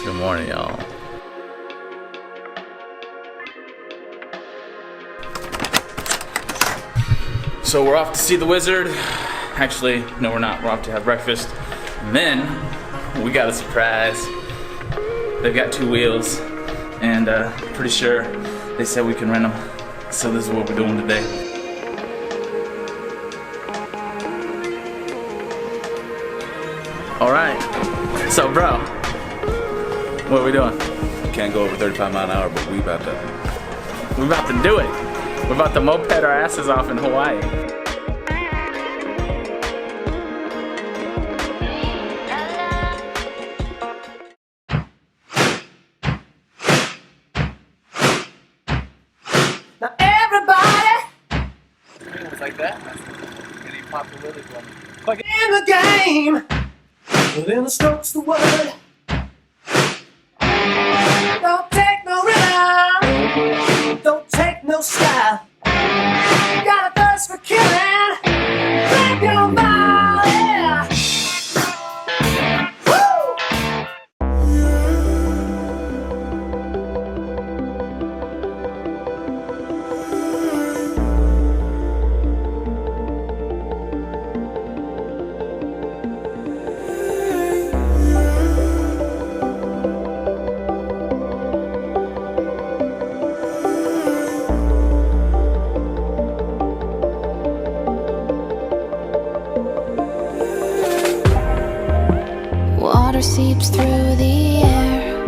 Good morning, y'all. So we're off to see the wizard. Actually, no, we're not. We're off to have breakfast. And then we got a surprise. They've got 2 wheels, and pretty sure they said we can rent them. So this is what we're doing today. All right. So, bro, what are we doing? Can't go over 35 miles an hour, but we about to. We're about to do it. We're about to moped our asses off in Hawaii. Now everybody, It was like that. And he popped the wheelie for me. in the game, within the strokes the word. Don't take no rhythm, don't take no style. Got a thirst for killing, grab your body. Woo! Water seeps through the air,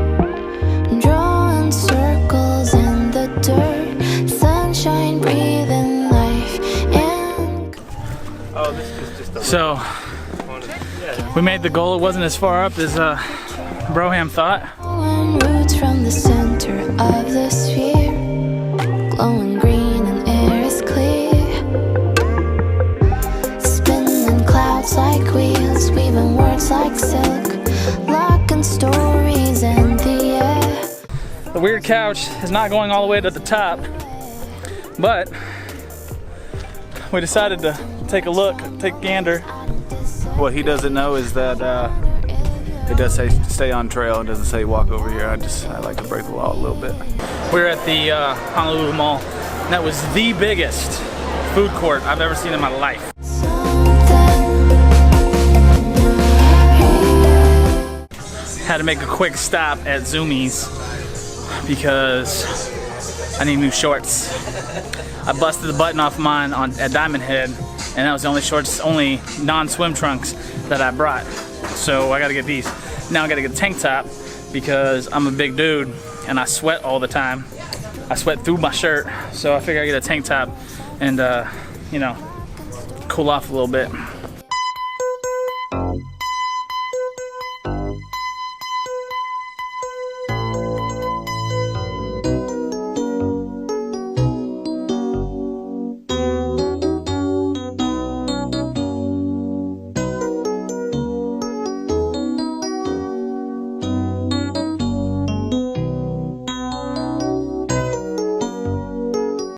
drawing circles in the dirt. Sunshine breathing life in. Oh, this is just a. So, we made the goal. It wasn't as far up as Broham thought. Glowing roots from the center of the sphere, glowing green and air is clear. Spinning clouds like wheels, weaving words like silk, locking stories in the air. The weird couch is not going all the way to the top, but we decided to take a look, take a gander. What he doesn't know is that it does say stay on trail. It doesn't say walk over here. I like to break the law a little bit. We're at the Honolulu Mall, and that was the biggest food court I've ever seen in my life. Had to make a quick stop at Zoomies because I need new shorts. I busted the button off mine at Diamond Head, and that was the only shorts, only non-swim trunks that I brought. So I gotta get these. Now I gotta get a tank top because I'm a big dude and I sweat all the time. I sweat through my shirt, so I figure I get a tank top and you know, cool off a little bit.